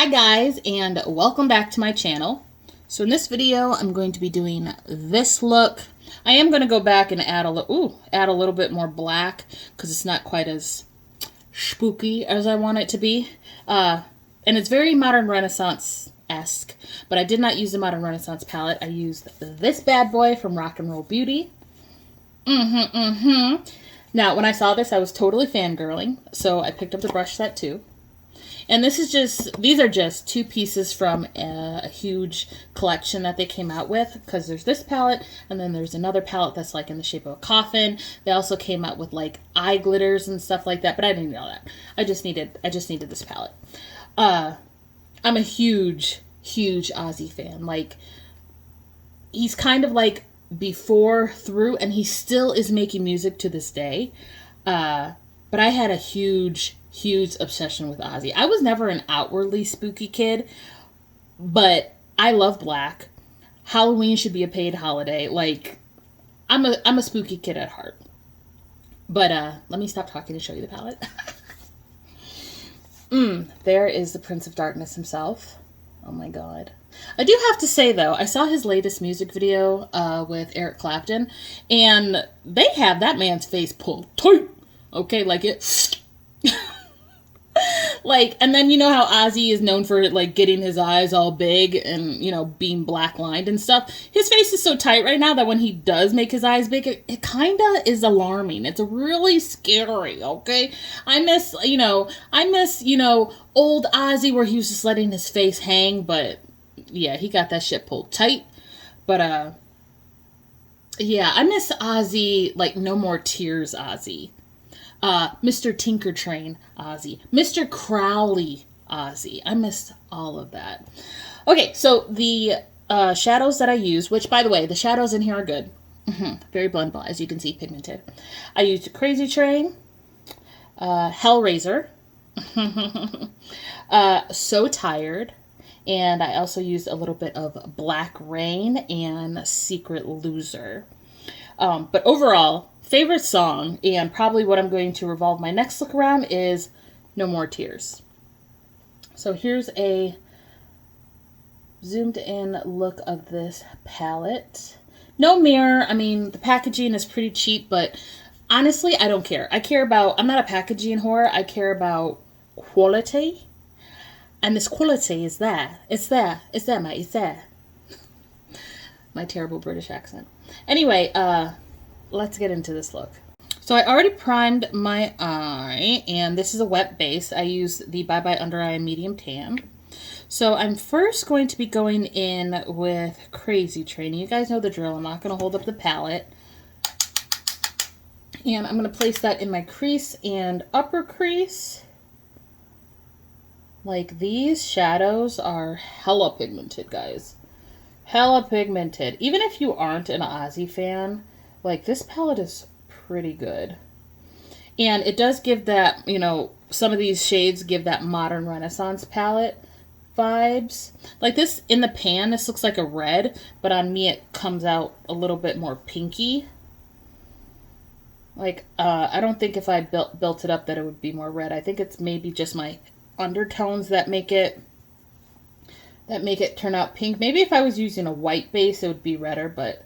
Hi guys, and welcome back to my channel. So in this video, I'm going to be doing this look. I am going to go back and add a little bit more black because it's not quite as spooky as I want it to be. And it's very modern Renaissance-esque, but I did not use the modern Renaissance palette. I used this bad boy from Rock and Roll Beauty. Now, when I saw this, I was totally fangirling, so I picked up the brush set too. And these are just two pieces from a huge collection that they came out with, because there's this palette, and then there's another palette that's like in the shape of a coffin. They also came out with like eye glitters and stuff like that, but I didn't know that. I just needed this palette. I'm a huge Ozzy fan. Like, he's kind of like before, through, and he still is making music to this day. But I had a huge obsession with Ozzy. I was never an outwardly spooky kid, but I love black. Halloween should be a paid holiday. Like, I'm a spooky kid at heart. But let me stop talking to show you the palette. There is the Prince of Darkness himself. Oh my god. I do have to say though, I saw his latest music video with Eric Clapton, and they have that man's face pulled tight. Okay, like it. Like, and then you know how Ozzy is known for like getting his eyes all big and, you know, being black lined and stuff. His face is so tight right now that when he does make his eyes big, it kind of is alarming. It's really scary, okay? I miss, you know, old Ozzy where he was just letting his face hang, but yeah, he got that shit pulled tight. But yeah, I miss Ozzy, like No More Tears Ozzy. Mr. Tinker Train Ozzy, Mr. Crowley Ozzy. I missed all of that. Okay, so the shadows that I use, which by the way, the shadows in here are good. Very blendable, as you can see, pigmented. I used Crazy Train, Hellraiser, So Tired, and I also used a little bit of Black Rain and Secret Loser. But overall, favorite song, and probably what I'm going to revolve my next look around, is No More Tears. So here's a zoomed in look of this palette. No mirror. I mean, the packaging is pretty cheap, but honestly, I don't care. I'm not a packaging whore. I care about quality. And this quality is there. It's there, mate. It's there. My terrible British accent. Anyway, let's get into this look. So I already primed my eye, and this is a wet base. I use the Bye Bye Under Eye Medium Tan. So I'm first going to be going in with Crazy Train. You guys know the drill. I'm not going to hold up the palette. And I'm going to place that in my crease and upper crease. Like, these shadows are hella pigmented, guys. Hella pigmented. Even if you aren't an Ozzy fan, like, this palette is pretty good. And it does give that, you know, some of these shades give that modern Renaissance palette vibes. Like this, in the pan, this looks like a red, but on me it comes out a little bit more pinky. Like, I don't think if I built it up that it would be more red. I think it's maybe just my undertones that make it turn out pink. Maybe if I was using a white base, it would be redder, but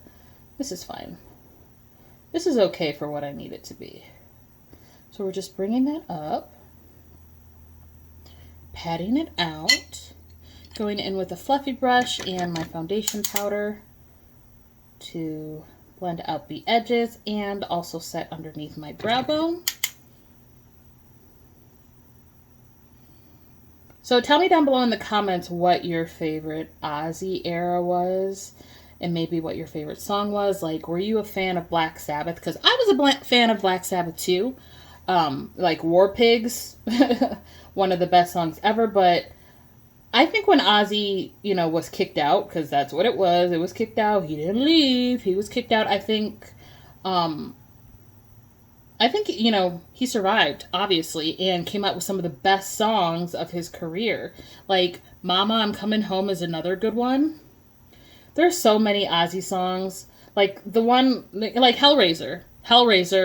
this is fine. This is okay for what I need it to be. So we're just bringing that up, patting it out, going in with a fluffy brush and my foundation powder to blend out the edges and also set underneath my brow bone. So tell me down below in the comments what your favorite Ozzy era was, and maybe what your favorite song was. Like, were you a fan of Black Sabbath? Because I was a fan of Black Sabbath too. Like War Pigs, one of the best songs ever. But I think when Ozzy, you know, was kicked out, because that's what it was kicked out. He didn't leave. He was kicked out. I think, you know, he survived, obviously, and came out with some of the best songs of his career. Like, Mama, I'm Coming Home is another good one. There's so many Ozzy songs. Like, the one, like Hellraiser.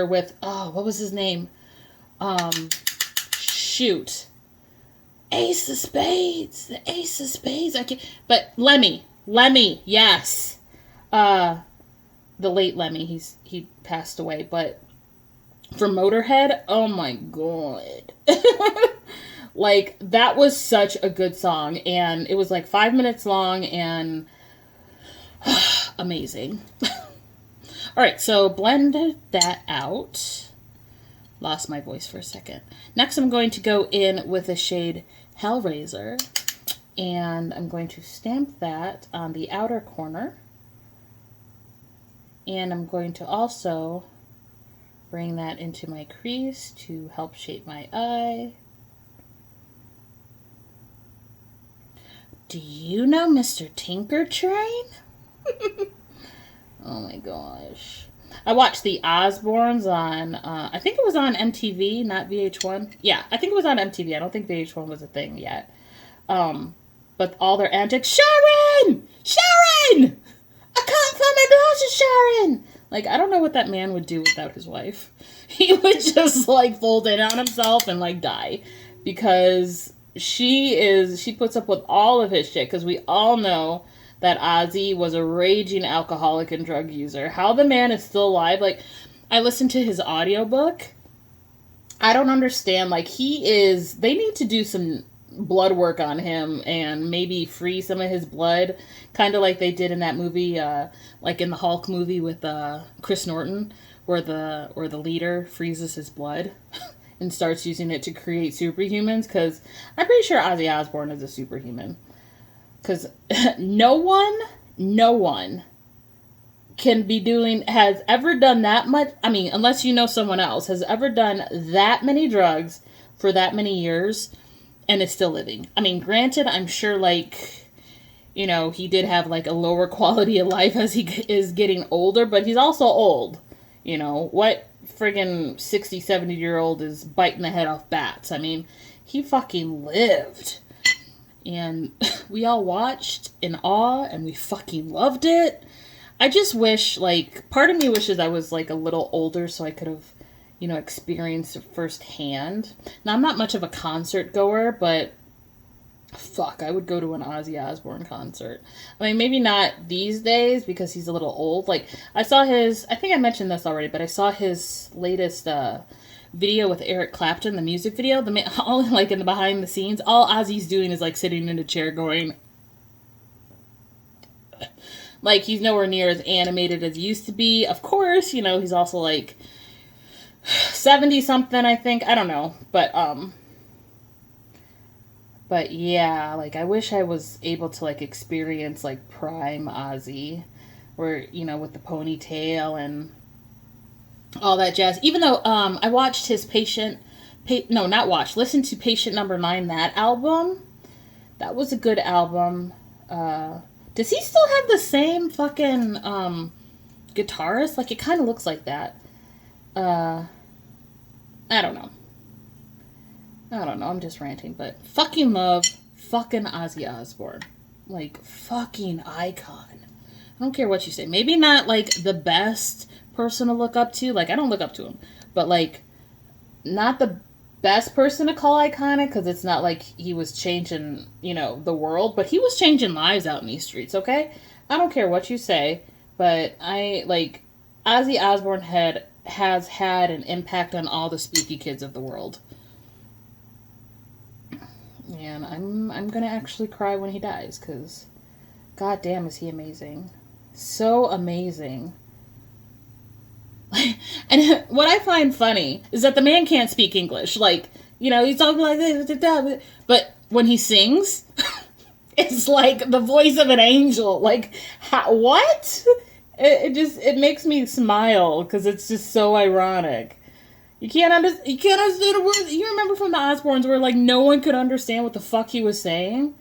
With, oh, what was his name? Shoot. Ace of Spades. The Ace of Spades. I can't. But Lemmy, yes. The late Lemmy. He passed away, but for Motorhead, oh my god. Like, that was such a good song, and it was like 5 minutes long, and amazing. All right, so blend that out. Lost my voice for a second. Next, I'm going to go in with the shade Hellraiser, and I'm going to stamp that on the outer corner, and I'm going to also bring that into my crease to help shape my eye. Do you know Mr. Tinker Train? Oh my gosh. I watched the Osbournes on, I think it was on MTV, not VH1. Yeah, I think it was on MTV. I don't think VH1 was a thing yet. But all their antics, Sharon! Sharon! I can't find my glasses, Sharon! Like, I don't know what that man would do without his wife. He would just, like, fold in on himself and, like, die. Because she puts up with all of his shit. Because we all know that Ozzy was a raging alcoholic and drug user. How the man is still alive. Like, I listened to his audiobook. I don't understand. Like, they need to do some blood work on him and maybe free some of his blood. Kind of like they did in that movie, like in the Hulk movie with Chris Norton, where the leader freezes his blood and starts using it to create superhumans. Because I'm pretty sure Ozzy Osbourne is a superhuman. Because no one has ever done that much. I mean, unless you know someone else, has ever done that many drugs for that many years and is still living. I mean, granted, I'm sure, like, you know, he did have, like, a lower quality of life as he is getting older, but he's also old. You know, what friggin' 60, 70-year-old is biting the head off bats? I mean, he fucking lived. And we all watched in awe, and we fucking loved it. I just wish, like, part of me wishes I was, like, a little older so I could have, you know, experienced it firsthand. Now, I'm not much of a concert goer, but fuck, I would go to an Ozzy Osbourne concert. I mean, maybe not these days because he's a little old. Like, I think I mentioned this already, but I saw his latest video with Eric Clapton, the music video. All, like, in the behind the scenes, all Ozzy's doing is, like, sitting in a chair going, like, he's nowhere near as animated as he used to be. Of course, you know, he's also, like, 70 something, I think. I don't know. But yeah, like, I wish I was able to, like, experience, like, prime Ozzy, where, you know, with the ponytail and all that jazz. Even though I watched his listened to Patient Number 9, that album. That was a good album. Does he still have the same fucking guitarist? Like, it kind of looks like that. I don't know. I'm just ranting, but fucking love fucking Ozzy Osbourne. Like, fucking icon. I don't care what you say. Maybe not, like, the best person to look up to. Like, I don't look up to him. But, like, not the best person to call iconic, because it's not like he was changing, you know, the world. But he was changing lives out in these streets, okay? I don't care what you say. But Ozzy Osbourne has had an impact on all the spooky kids of the world. And I'm gonna actually cry when he dies, because goddamn is he amazing. So amazing. And what I find funny is that the man can't speak English. Like, you know, he's talking like this, but when he sings, it's like the voice of an angel. Like, what? It makes me smile, because it's just so ironic. You can't understand a word. You remember from the Osbournes where, like, no one could understand what the fuck he was saying?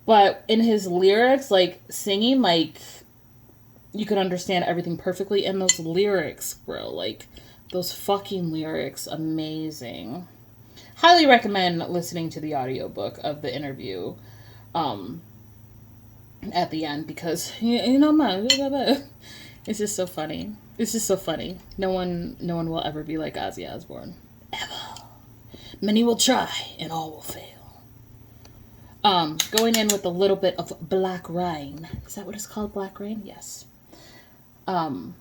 But in his lyrics, like, singing, like, you could understand everything perfectly. And those lyrics, bro, like, those fucking lyrics, amazing. Highly recommend listening to the audiobook of the interview at the end, because, you know, it's just so funny. It's just so funny. No one will ever be like Ozzy Osbourne. Ever. Many will try, and all will fail. Going in with a little bit of Black Rain. Is that what it's called? Black Rain? Yes. And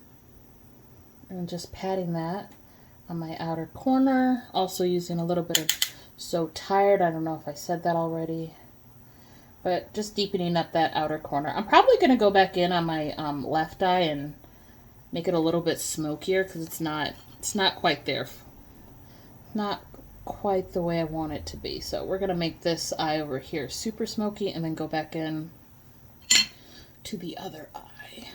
just patting that on my outer corner. Also using a little bit of So Tired. I don't know if I said that already. But just deepening up that outer corner. I'm probably going to go back in on my left eye and make it a little bit smokier because it's not quite there. Not quite the way I want it to be. So we're going to make this eye over here super smoky and then go back in to the other eye.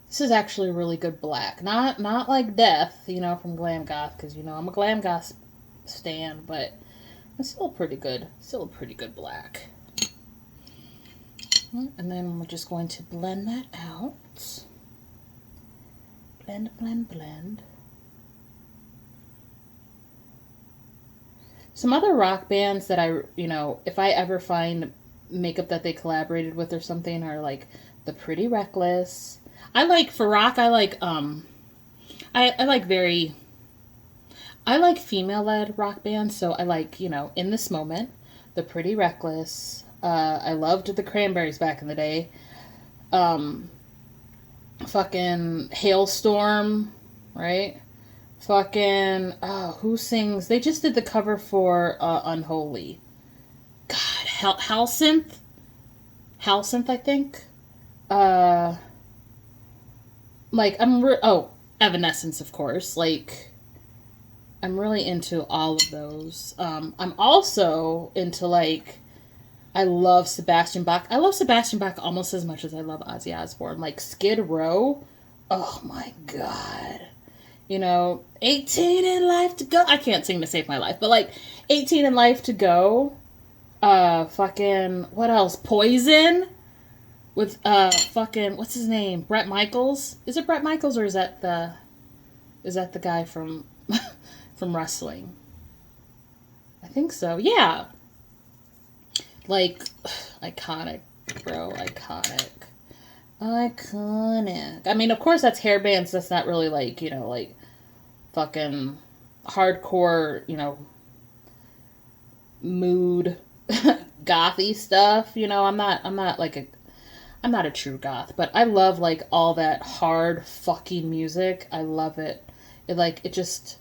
This is actually a really good black. Not like Death, you know, from Glam Goth, because, you know, I'm a Glam Goth stan, but it's still pretty good. Still a pretty good black. And then we're just going to blend that out. Blend, blend, blend. Some other rock bands that I, you know, if I ever find makeup that they collaborated with or something, are like the Pretty Reckless. I like, for rock, I like female-led rock bands, so I like, you know, In This Moment, the Pretty Reckless. I loved the Cranberries back in the day. Fucking Hailstorm, right? Fucking, who sings? They just did the cover for Unholy. God, Halsynth, I think. Like, Evanescence, of course. Like, I'm really into all of those. I'm also into, like, I love Sebastian Bach. I love Sebastian Bach almost as much as I love Ozzy Osbourne. Like, Skid Row. Oh, my God. You know, 18 in Life to Go. I can't sing to save my life, but like 18 in Life to Go. Fucking, what else? Poison with fucking, what's his name? Bret Michaels. Is it Bret Michaels, or is that the guy from from wrestling? I think so. Yeah. Like, iconic, bro. Iconic. I mean, of course, that's hair bands. That's not really like, you know, like fucking hardcore, you know, mood gothy stuff. You know, I'm not a true goth, but I love like all that hard fucking music. I love it. It just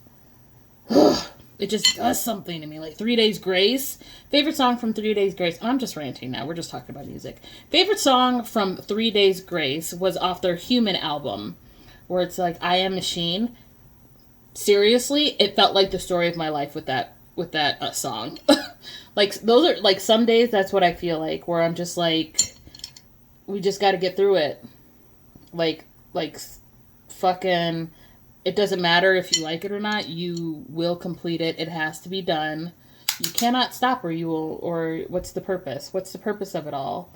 does something to me. Like 3 Days Grace. Favorite song from 3 Days Grace. I'm just ranting now. We're just talking about music. Favorite song from 3 Days Grace was off their Human album, where it's like, I Am Machine. Seriously, it felt like the story of my life with that song. Like, those are, like, some days that's what I feel like, where I'm just like, we just got to get through it. Like, fucking, it doesn't matter if you like it or not. You will complete it. It has to be done. You cannot stop, or you will, or what's the purpose? What's the purpose of it all?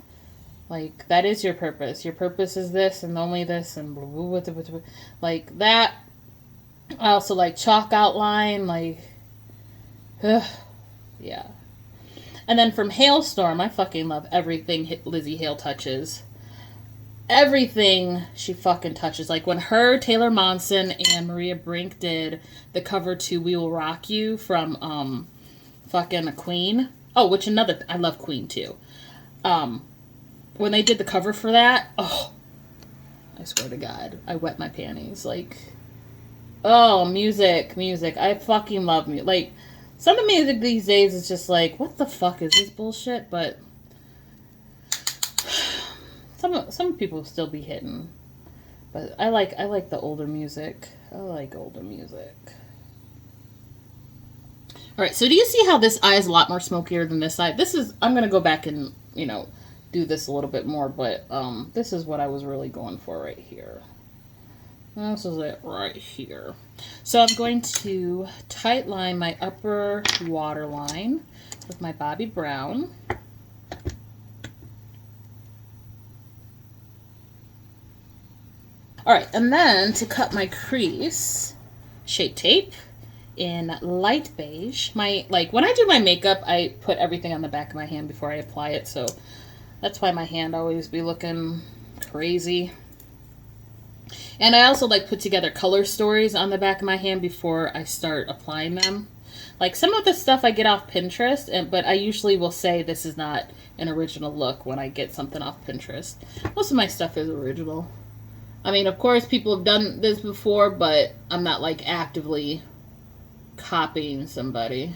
Like, that is your purpose. Your purpose is this and only this and blah, blah, blah, blah, blah. Like that. I also like Chalk Outline, like, yeah. And then from Hailstorm, I fucking love everything Lizzie Hale touches. Everything she fucking touches. Like when her, Taylor Monson, and Maria Brink did the cover to We Will Rock You from fucking Queen. Oh, which I love Queen too. When they did the cover for that, oh, I swear to God, I wet my panties. Like, oh, music. I fucking love music. Like, some of the music these days is just like, what the fuck is this bullshit? But some people still be hitting. But I like the older music. I like older music. Alright, so do you see how this eye is a lot more smokier than this eye? I'm going to go back and, you know, do this a little bit more, but this is what I was really going for right here. This is it right here. So I'm going to tight line my upper waterline with my Bobbi Brown. Alright, and then to cut my crease, Shape Tape in light beige. When I do my makeup, I put everything on the back of my hand before I apply it, so that's why my hand always be looking crazy. And I also put together color stories on the back of my hand before I start applying them. Like, some of the stuff I get off Pinterest, but I usually will say this is not an original look when I get something off Pinterest. Most of my stuff is original. I mean, of course, people have done this before, but I'm not, like, actively copying somebody.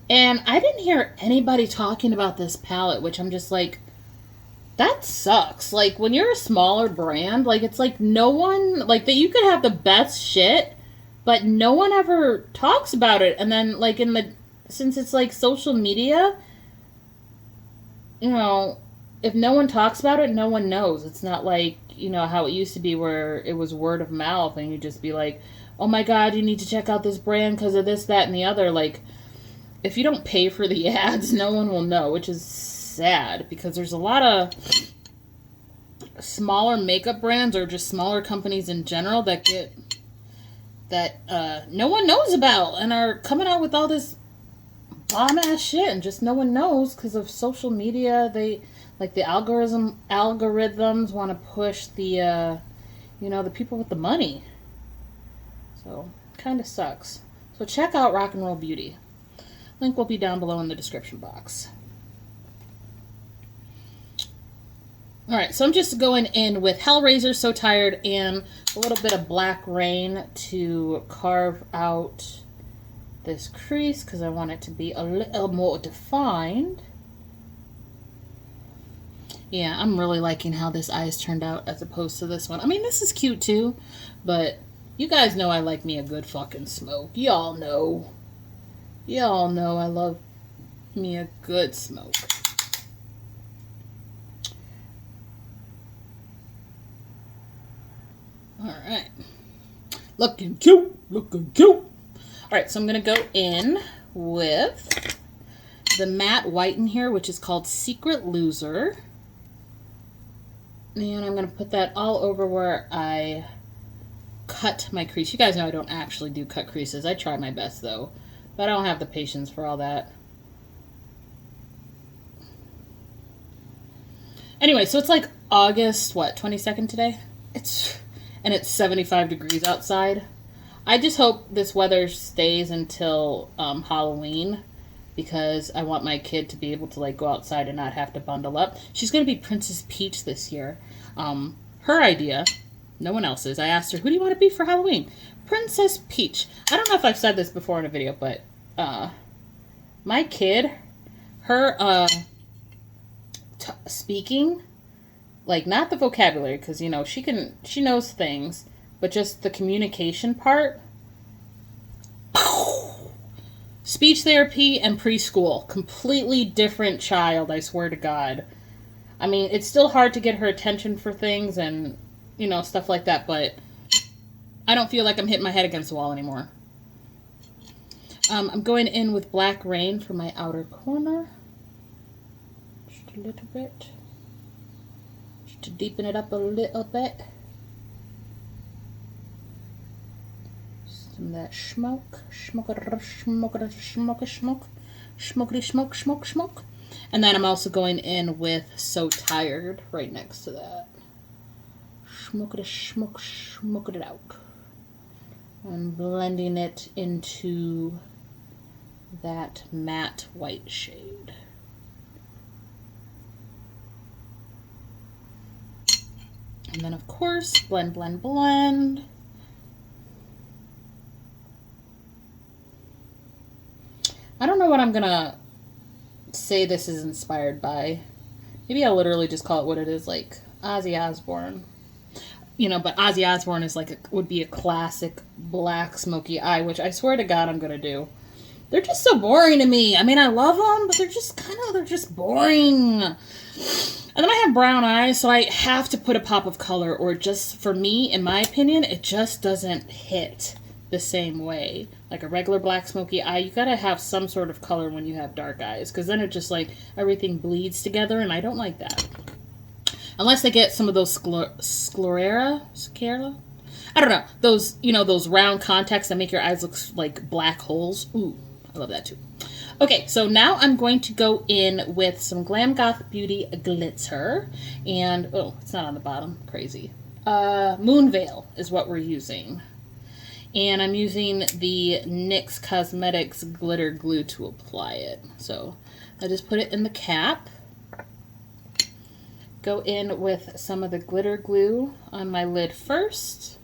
And I didn't hear anybody talking about this palette, which I'm just like, that sucks. Like, when you're a smaller brand, like, it's like no one, like, that you could have the best shit, but no one ever talks about it. And then, like, since it's like social media, you know, if no one talks about it, no one knows. It's not like, you know, how it used to be where it was word of mouth and you'd just be like, oh my God, you need to check out this brand because of this, that, and the other. Like, if you don't pay for the ads, no one will know, which is sad because there's a lot of smaller makeup brands or just smaller companies in general that no one knows about and are coming out with all this bomb ass shit and just no one knows because of social media. They, like, the algorithms want to push the you know, the people with the money. So kind of sucks. So check out Rock and Roll Beauty. Link will be down below in the description box. Alright, so I'm just going in with Hellraiser, So Tired, and a little bit of Black Rain to carve out this crease because I want it to be a little more defined. Yeah, I'm really liking how this eyes turned out as opposed to this one. I mean, this is cute too, but you guys know I like me a good fucking smoke. Y'all know. Y'all know I love me a good smoke. Alright. Looking cute. Looking cute. Alright, so I'm going to go in with the matte white in here, which is called Secret Loser. And I'm going to put that all over where I cut my crease. You guys know I don't actually do cut creases. I try my best, though. But I don't have the patience for all that. Anyway, so it's like August, what, 22nd today? And it's 75 degrees outside. I just hope this weather stays until Halloween because I want my kid to be able to, like, go outside and not have to bundle up. She's going to be Princess Peach this year. Her idea, no one else's. I asked her, who do you want to be for Halloween? Princess Peach. I don't know if I've said this before in a video, but my kid, her speaking, like, not the vocabulary, because, you know, she knows things, but just the communication part. Speech therapy and preschool. Completely different child, I swear to God. I mean, it's still hard to get her attention for things and, you know, stuff like that, but I don't feel like I'm hitting my head against the wall anymore. I'm going in with Black Rain for my outer corner. Just a little bit. Just to deepen it up a little bit. Some of that smoke. Smoke. And then I'm also going in with So Tired right next to that. Smoke it out. And blending it into that matte white shade. And then, of course, blend. I don't know what I'm gonna say this is inspired by. Maybe I'll literally just call it what it is, like Ozzy Osbourne. You know, but Ozzy Osbourne is like would be a classic black smoky eye, which I swear to God I'm gonna do. They're just so boring to me. I mean, I love them, but they're just boring. And then I have brown eyes, so I have to put a pop of color, or just, for me, in my opinion, it just doesn't hit the same way. Like a regular black smoky eye, you gotta have some sort of color when you have dark eyes, because then it just, like, everything bleeds together, and I don't like that. Unless they get some of those sclera? I don't know. Those, you know, those round contacts that make your eyes look like black holes. Ooh, I love that too. Okay, so now I'm going to go in with some Glam Goth Beauty glitter. And, oh, it's not on the bottom. Crazy. Moon Veil is what we're using. And I'm using the NYX Cosmetics glitter glue to apply it. So I just put it in the cap. Go in with some of the glitter glue on my lid first.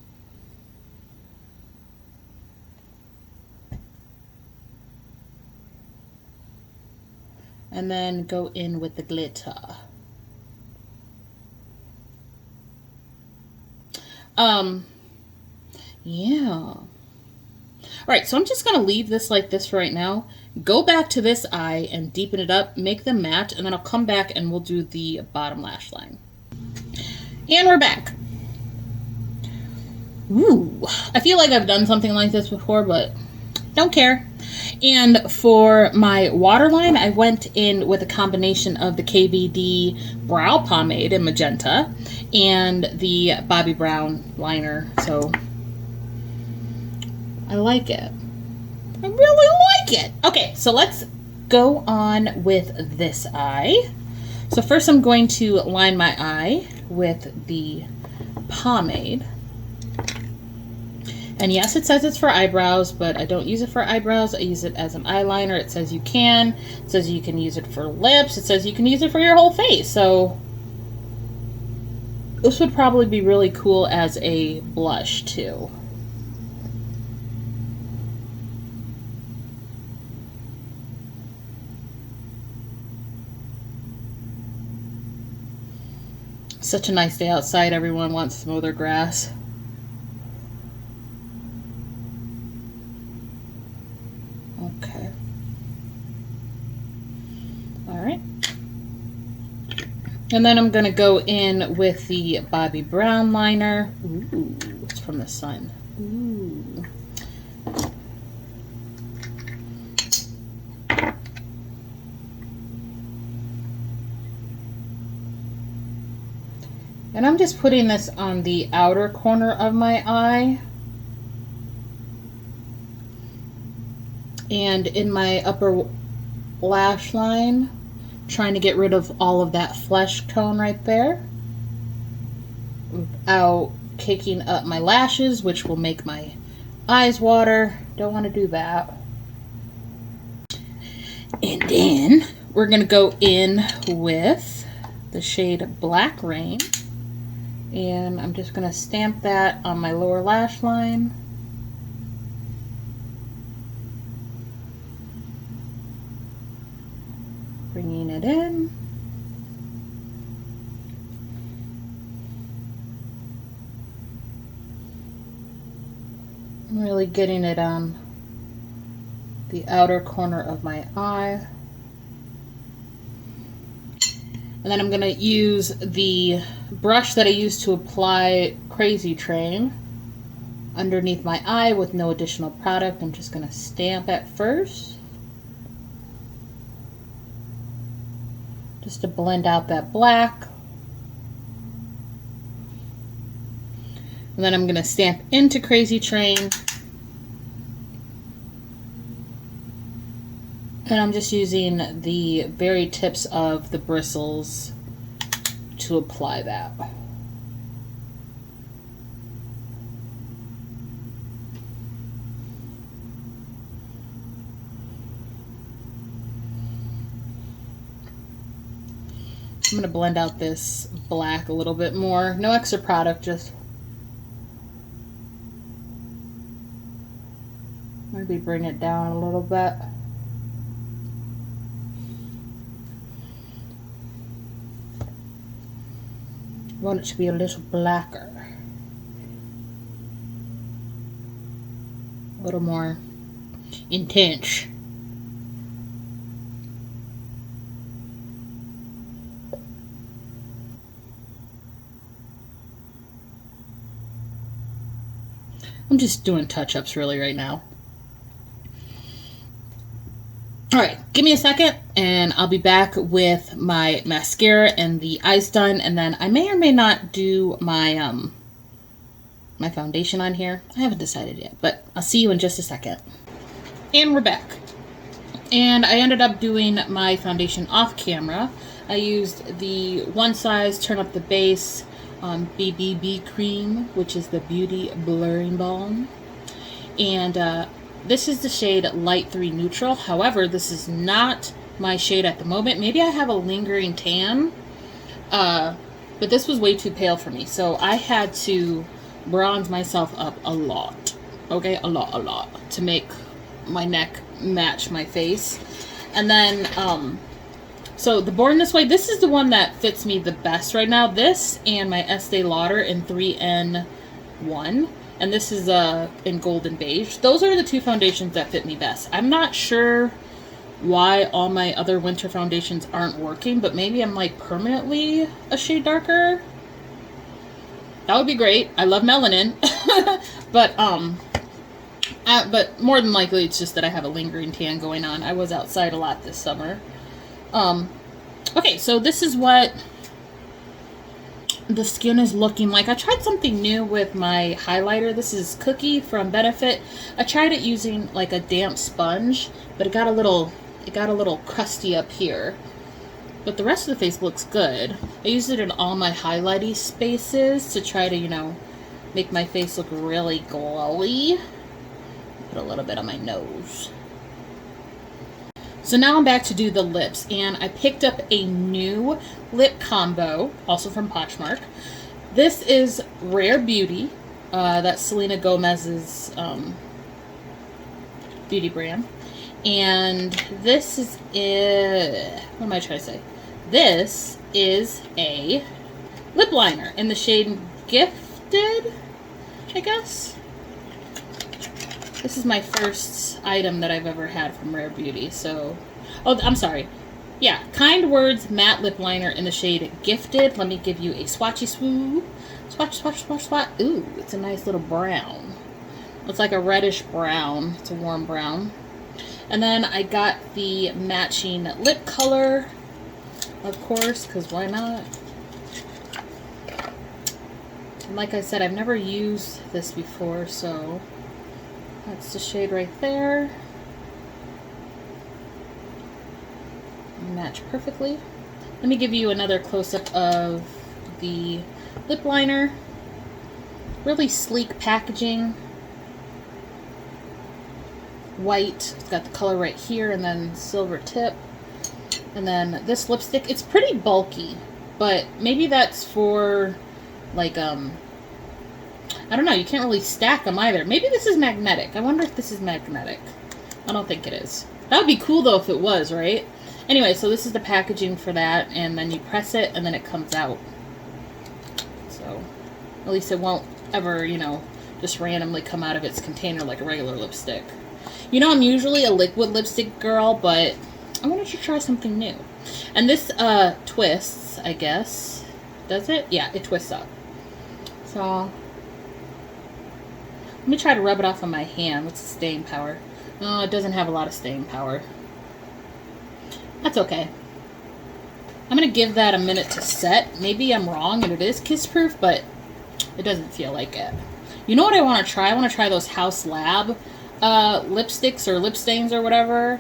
And then go in with the glitter. Yeah. All right, so I'm just going to leave this like this for right now. Go back to this eye and deepen it up, make them match, and then I'll come back and we'll do the bottom lash line. And we're back. Ooh, I feel like I've done something like this before, but don't care. And for my waterline, I went in with a combination of the KVD brow pomade in magenta and the Bobbi Brown liner. So I like it. I really like it. Okay, so let's go on with this eye. So first I'm going to line my eye with the pomade. And yes, it says it's for eyebrows, but I don't use it for eyebrows. I use it as an eyeliner. It says you can. It says you can use it for lips. It says you can use it for your whole face. So this would probably be really cool as a blush too. Such a nice day outside. Everyone wants to mow their grass. Okay. All right. And then I'm going to go in with the Bobbi Brown liner. Ooh, it's from the sun. Ooh. And I'm just putting this on the outer corner of my eye. And in my upper lash line, trying to get rid of all of that flesh tone right there without caking up my lashes, which will make my eyes water. Don't want to do that. And then we're going to go in with the shade Black Rain. And I'm just going to stamp that on my lower lash line. Bringing it in. I'm really getting it on the outer corner of my eye. And then I'm going to use the brush that I used to apply Crazy Train underneath my eye with no additional product. I'm just going to stamp at first, just to blend out that black. And then I'm going to stamp into Crazy Train. And I'm just using the very tips of the bristles to apply that. I'm going to blend out this black a little bit more. No extra product, just maybe bring it down a little bit. I want it to be a little blacker. A little more intense. I'm just doing touch-ups really right now. Alright, give me a second and I'll be back with my mascara and the eyes done, and then I may or may not do my my foundation on here. I haven't decided yet, but I'll see you in just a second. And we're back. And I ended up doing my foundation off camera. I used the One Size Turn Up the Base BBB cream, which is the Beauty Blurring Balm. And this is the shade Light 3 Neutral. However, this is not my shade at the moment. Maybe I have a lingering tan, but this was way too pale for me. So I had to bronze myself up a lot. Okay, a lot to make my neck match my face. And then so the Born This Way, this is the one that fits me the best right now. This and my Estee Lauder in 3N1, and this is in Golden Beige. Those are the two foundations that fit me best. I'm not sure why all my other winter foundations aren't working, but maybe I'm like permanently a shade darker. That would be great. I love melanin. but more than likely it's just that I have a lingering tan going on. I was outside a lot this summer. Okay, so this is what the skin is looking like. I tried something new with my highlighter. This is Cookie from Benefit. I tried it using like a damp sponge, but it got a little crusty up here. But the rest of the face looks good. I used it in all my highlighty spaces to try to, you know, make my face look really glowy. Put a little bit on my nose. So now I'm back to do the lips, and I picked up a new lip combo, also from Poshmark. This is Rare Beauty. That's Selena Gomez's beauty brand. And this is, what am I trying to say? This is a lip liner in the shade Gifted, I guess. This is my first item that I've ever had from Rare Beauty, so... Oh, I'm sorry. Yeah, Kind Words Matte Lip Liner in the shade Gifted. Let me give you a swatchy swoo. Swatch, swatch, swatch, swatch. Ooh, it's a nice little brown. It's like a reddish brown. It's a warm brown. And then I got the matching lip color, of course, because why not? And like I said, I've never used this before, so... That's the shade right there. Match perfectly. Let me give you another close-up of the lip liner. Really sleek packaging. White. It's got the color right here and then silver tip. And then this lipstick, it's pretty bulky, but maybe that's for like I don't know, you can't really stack them either. Maybe this is magnetic. I wonder if this is magnetic. I don't think it is. That would be cool though if it was, right? Anyway, so this is the packaging for that, and then you press it and then it comes out. So at least it won't ever, you know, just randomly come out of its container like a regular lipstick. You know, I'm usually a liquid lipstick girl, but I wanted to try something new. And this twists, I guess. Does it? Yeah, it twists up. So let me try to rub it off on my hand. What's the staying power? No, it doesn't have a lot of staying power. That's okay. I'm going to give that a minute to set. Maybe I'm wrong and it is kiss-proof, but it doesn't feel like it. You know what I want to try? I want to try those House Lab lipsticks or lip stains or whatever.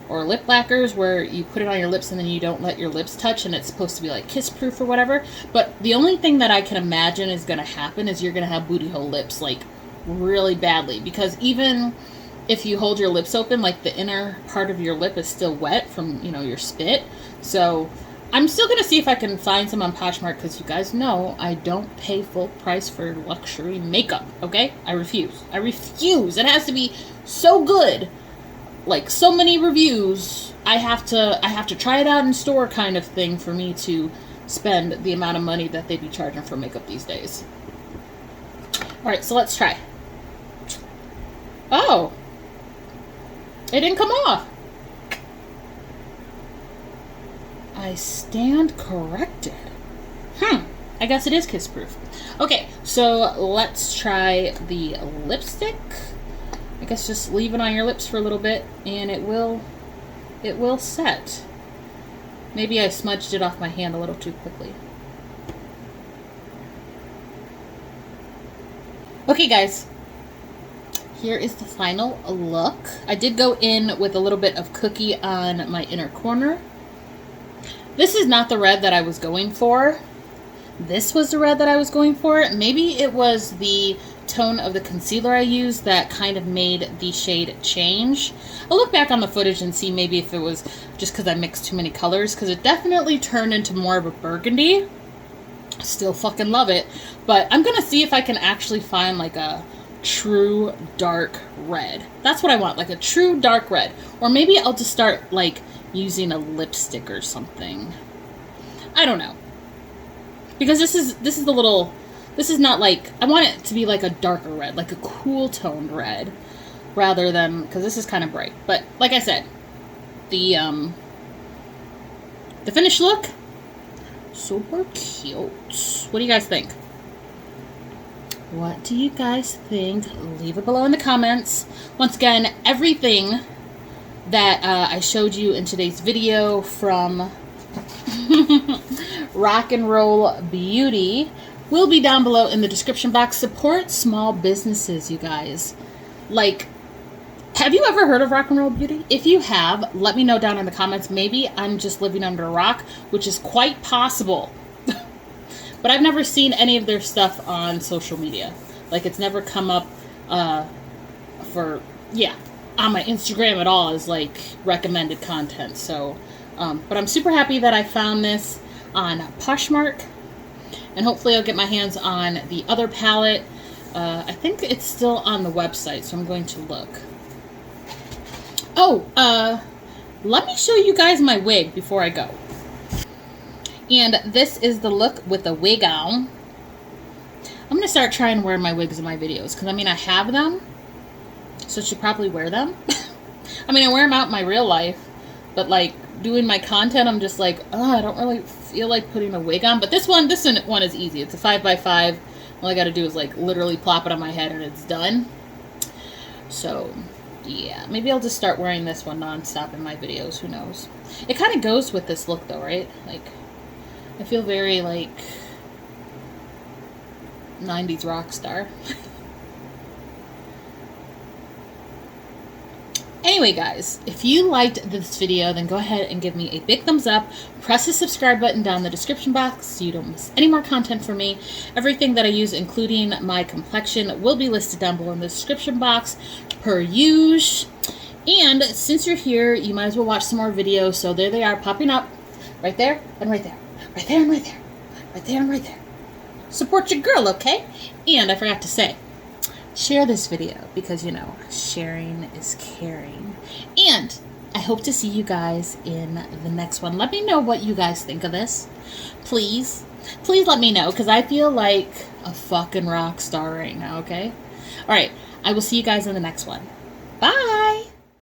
Or lip lacquers where you put it on your lips and then you don't let your lips touch and it's supposed to be like kiss-proof or whatever. But the only thing that I can imagine is going to happen is you're going to have booty hole lips, like, really badly, because even if you hold your lips open, like the inner part of your lip is still wet from, you know, your spit. So I'm still gonna see if I can find some on Poshmark, because you guys know I don't pay full price for luxury makeup. Okay, I refuse. It has to be so good, like so many reviews. I have to try it out in store, kind of thing, for me to spend the amount of money that they'd be charging for makeup these days. All right, so let's try. Oh, it didn't come off. I stand corrected. I guess it is kiss-proof. Okay, so let's try the lipstick. I guess just leave it on your lips for a little bit and it will set. Maybe I smudged it off my hand a little too quickly. Okay guys, here is the final look. I did go in with a little bit of cookie on my inner corner. This is not the red that I was going for. This was the red that I was going for. Maybe it was the tone of the concealer I used that kind of made the shade change. I'll look back on the footage and see maybe if it was just because I mixed too many colors, because it definitely turned into more of a burgundy. Still fucking love it, but I'm gonna see if I can actually find like a true dark red. That's what I want, like a true dark red. Or maybe I'll just start like using a lipstick or something. I don't know. Because this is not like, I want it to be like a darker red, like a cool toned red, rather than, because this is kind of bright. But like I said, the finished look, super cute. What do you guys think? What do you guys think? Leave it below in the comments. Once again, everything that I showed you in today's video from Rock and Roll Beauty will be down below in the description box. Support small businesses, you guys. Like, have you ever heard of Rock and Roll Beauty? If you have, let me know down in the comments. Maybe I'm just living under a rock, which is quite possible. But I've never seen any of their stuff on social media. Like, it's never come up on my Instagram at all as, like, recommended content. So, but I'm super happy that I found this on Poshmark. And hopefully I'll get my hands on the other palette. I think it's still on the website, so I'm going to look. Oh, let me show you guys my wig before I go. And this is the look with the wig on. I'm going to start trying to wear my wigs in my videos. Because, I mean, I have them. So I should probably wear them. I mean, I wear them out in my real life. But, like, doing my content, I'm just like, oh, I don't really feel like putting a wig on. But this one is easy. It's a 5x5. All I got to do is, like, literally plop it on my head and it's done. So, yeah. Maybe I'll just start wearing this one non-stop in my videos. Who knows? It kind of goes with this look, though, right? Like, I feel very, like, 90s rock star. Anyway, guys, if you liked this video, then go ahead and give me a big thumbs up. Press the subscribe button down in the description box so you don't miss any more content from me. Everything that I use, including my complexion, will be listed down below in the description box per usual. And since you're here, you might as well watch some more videos. So there they are, popping up right there and right there. Right there and right there. Right there and right there. Support your girl, okay? And I forgot to say, share this video because, you know, sharing is caring. And I hope to see you guys in the next one. Let me know what you guys think of this. Please. Please let me know because I feel like a fucking rock star right now, okay? All right. I will see you guys in the next one.